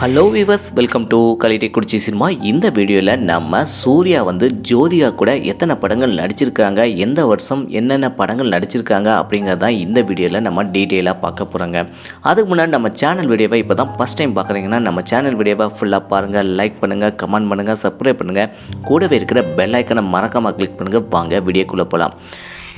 Hello viewers, welcome to Kalittikurichi cinema. இந்த வீடியோவில் நம்ம சூர்யா ஜோதிகா கூட எத்தனை படங்கள் நடிச்சிருக்காங்க, எந்த வருஷம் என்னென்ன படங்கள் நடிச்சிருக்காங்க அப்படிங்கிறது தான் இந்த வீடியோவில் நம்ம டீட்டெயிலாக பார்க்க போகிறோங்க. அதுக்கு முன்னாடி நம்ம சேனல் வீடியோவை இப்போ தான் ஃபஸ்ட் டைம் பார்க்குறீங்கன்னா நம்ம சேனல் வீடியோவை ஃபுல்லாக பாருங்கள், லைக் பண்ணுங்கள், கமெண்ட் பண்ணுங்கள், சப்ஸ்கிரைப் பண்ணுங்கள், கூடவே இருக்கிற பெல் ஐக்கனை மறக்காமல் கிளிக் பண்ணுங்கள். வாங்க வீடியோக்குள்ளே போகலாம்.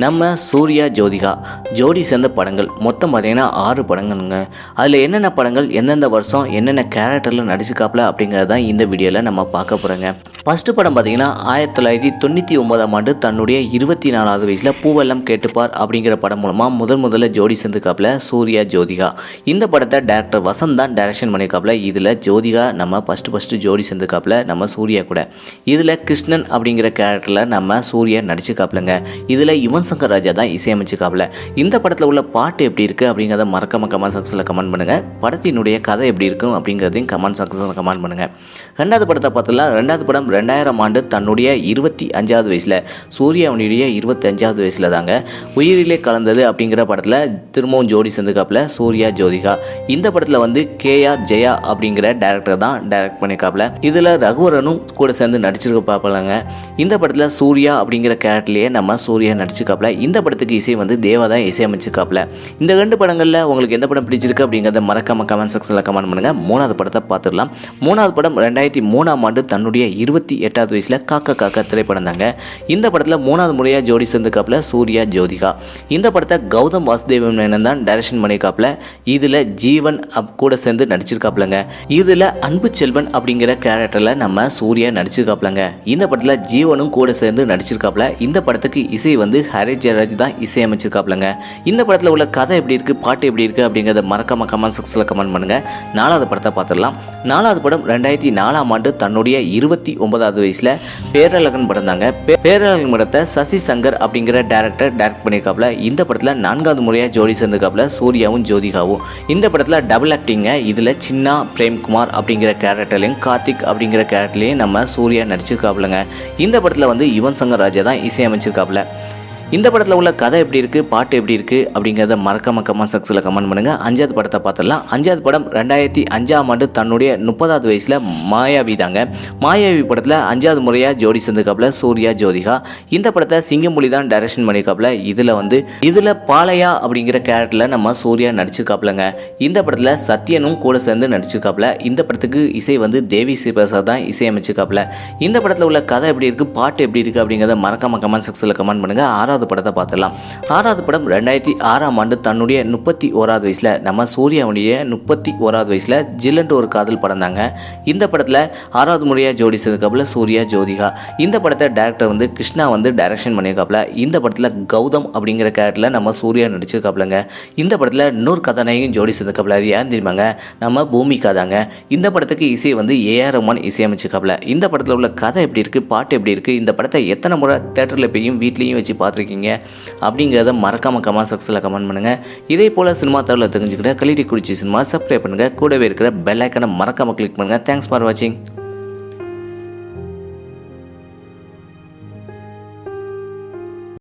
நம்ம சூர்யா ஜோதிகா ஜோடி சேர்ந்த படங்கள் மொத்தம் பார்த்திங்கன்னா 6 படங்கள்ங்க. அதில் என்னென்ன படங்கள் எந்தெந்த வருஷம் என்னென்ன கேரக்டரில் நடிச்சுக்காப்புல அப்படிங்கிறது தான் இந்த வீடியோவில் நம்ம பார்க்க போகிறோங்க. ஃபஸ்ட்டு படம் பார்த்திங்கன்னா 1999ஆம் ஆண்டு தன்னுடைய 24வது வயசில் பூவெல்லாம் கேட்டுப்பார் அப்படிங்கிற படம் மூலமாக முதல்ல ஜோடி சேர்ந்துக்காப்புல சூர்யா ஜோதிகா. இந்த படத்தை டேரக்டர் வசந்த் தான் டைரக்ஷன் பண்ணிக்காப்புல. இதில் ஜோதிகா நம்ம ஃபஸ்ட்டு ஜோடி சேர்ந்துக்காப்புல நம்ம சூர்யா கூட. இதில் கிருஷ்ணன் அப்படிங்கிற கேரக்டரில் நம்ம சூர்யா நடிச்சுக்காப்புலங்க. இதில் யுவன் சங்கர் ராஜா தான் இசையமைச்சுக்காப்புல. இந்த படத்தில் உள்ள பாட்டு எப்படி இருக்குது அப்படிங்கிறத மறக்காம கமெண்ட் செக்ஷனில் கமெண்ட் பண்ணுங்கள். படத்தினுடைய கதை எப்படி இருக்கும் அப்படிங்கிறதையும் கமெண்ட் செக்ஷனில் கமெண்ட் பண்ணுங்கள். ரெண்டாவது படத்தை பார்த்தலாம். ரெண்டாவது படம் 2000ஆம் ஆண்டு தன்னுடைய 25வது வயசில் சூர்யாவுடைய 25வது வயசில் தாங்க உயிரிலே கலந்தது அப்படிங்கிற படத்தில் திரும்பவும் ஜோடி சேர்ந்துக்காப்புல சூர்யா ஜோதிகா. இந்த படத்தில் கேஆர் ஜெயா அப்படிங்கிற டேரக்டர் தான் டைரக்ட் பண்ணிக்காப்புல. இதில் ரகுவரனும் கூட சேர்ந்து நடிச்சிருக்க பார்ப்பலாங்க. இந்த படத்தில் சூர்யா அப்படிங்கிற கேரக்டர்லேயே நம்ம சூர்யா நடிச்சிருக்காப்புல. இந்த படத்துக்கு இசை தேவா தான் இசையமைச்சிருக்காப்புல. இந்த 2 படங்களில் உங்களுக்கு எந்த படம் பிடிச்சிருக்கு அப்படிங்கிறத மறக்காம கமெண்ட் செக்ஷனில் கமெண்ட் பண்ணுங்கள். 3வது படத்தை பார்த்துடலாம். 3வது படம் 2003ஆம் ஆண்டு தன்னுடைய 28வது வயசில் காக்கா காக்கா திரைப்படம் தாங்க. இந்த படத்தில் 3வது முறையாக ஜோடி சேர்ந்துக்காப்புல சூர்யா ஜோதிகா. இந்த படத்தை கௌதம் வாசுதேவன் மேனன் தான் டைரக்ஷன் பண்ணிக்காப்புல. இதில் ஜீவன் கூட சேர்ந்து நடிச்சிருக்காப்புலங்க. இதில் அன்பு செல்வன் அப்படிங்கிற கேரக்டரில் நம்ம சூர்யா நடிச்சிருக்காப்புலங்க. இந்த படத்தில் ஜீவனும் கூட சேர்ந்து நடிச்சிருக்காப்புல. இந்த படத்துக்கு இசை ஹரி ஜெயராஜ் தான் இசையமைச்சிருக்காப்புலங்க. இந்த படத்தில் உள்ள கதை எப்படி இருக்குது, பாட்டு எப்படி இருக்குது அப்படிங்கிறத மறக்காம கமெண்ட் செக்ஷனில் கமெண்ட் பண்ணுங்கள். 4வது படத்தை பார்த்துடலாம். 4வது படம் 2004ஆம் ஆண்டு தன்னுடைய 29வது வயசில் பேரழகன் படம் தாங்க. பேரழகன் படத்தை சசி சங்கர் அப்படிங்கிற டேரக்டர் டைரக்ட் பண்ணியிருக்காப்புல. இந்த படத்தில் 4வது முறையாக ஜோடி சேர்ந்துக்காப்புல சூர்யாவும் ஜோதிகாவும். இந்த படத்தில் டபுள் ஆக்டிங்க. இதில் சின்னா பிரேம்குமார் அப்படிங்கிற கேரக்டர்லையும் கார்த்திக் அப்படிங்கிற கேரக்டர்லையும் நம்ம சூர்யா நடிச்சிருக்காப்புலங்க. இந்த படத்தில் யுவன் சங்கர் ராஜா தான் இசையமைச்சிருக்காப்புல. இந்த படத்தில் உள்ள கதை எப்படி இருக்குது, பாட்டு எப்படி இருக்குது அப்படிங்கிறத மறக்காம கமெண்ட் செக்ஷனில் கமெண்ட் பண்ணுங்கள். 5வது படத்தை பார்த்துடலாம். 5வது படம் 2005ஆம் ஆண்டு தன்னுடைய 30வது வயசில் மாயாவி தாங்க. மாயாவி படத்தில் 5வது முறையாக ஜோடி சேர்ந்துக்காப்புல சூர்யா ஜோதிகா. இந்த படத்தை சிங்கமொழி தான் டைரக்ஷன் பண்ணிக்காப்புல. இதில் பாலையா அப்படிங்கிற கேரக்டரில் நம்ம சூர்யா நடிச்சிருக்காப்புலங்க. இந்த படத்தில் சத்யனும் கூட சேர்ந்து நடிச்சிருக்காப்புல. இந்த படத்துக்கு இசை தேவி ஸ்ரீ பிரசாத் தான் இசையமைச்சிருக்காப்புல. இந்த படத்தில் உள்ள கதை எப்படி இருக்குது, பாட்டு எப்படி இருக்குது அப்படிங்கிறத மறக்காம கமெண்ட் செக்ஷனில் கமெண்ட் பண்ணுங்கள். 6வது படத்தை பார்த்துடலாம். 6வது படம் 2006ஆம் ஆண்டு தன்னுடைய 31வது வயசில் நம்ம சூர்யாவுடைய 31வது வயசில் ஜில்லன்ட்டு ஒரு காதல் படம் தாங்க. இந்த படத்தில் 6வது முறையாக ஜோடி சேர்ந்துக்காப்புல சூர்யா ஜோதிகா. இந்த படத்தை டேரக்டர் கிருஷ்ணா டைரக்ஷன் பண்ணியிருக்காப்புல. இந்த படத்தில் கௌதம் அப்படிங்கிற கேரக்டரில் நம்ம சூர்யா நடிச்சிருக்காப்புலங்க. இந்த படத்தில் இன்னொரு கதாநாயகன் ஜோடி சேர்ந்துக்காப்புல. அது ஏன் தெரியுமாங்க, நம்ம பூமிகா தாங்க. இந்த படத்துக்கு இசை ஏஆர் ரஹ்மான் இசையமைச்சிருக்காப்புல. இந்த படத்தில் உள்ள கதை எப்படி இருக்குது, பாட்டு எப்படி இருக்குது, இந்த படத்தை எத்தனை முறை தேட்டரில் போயும் வீட்லேயும் வச்சு பார்த்துருக்கீங்க அப்படிங்கிறத மறக்காம கமெண்ட் செக்ஷனில் கமெண்ட் பண்ணுங்கள். இதே போல் சினிமா தகவலை தெரிஞ்சுக்கிட்ட கலிட்டிக்குறிச்சி சினிமா சப்ஸ்கிரைப் பண்ணுங்கள். கூடவே இருக்கிற பெல் ஐக்கனை மறக்காம கிளிக் பண்ணுங்கள். தேங்க்ஸ் ஃபார் வாட்சிங்.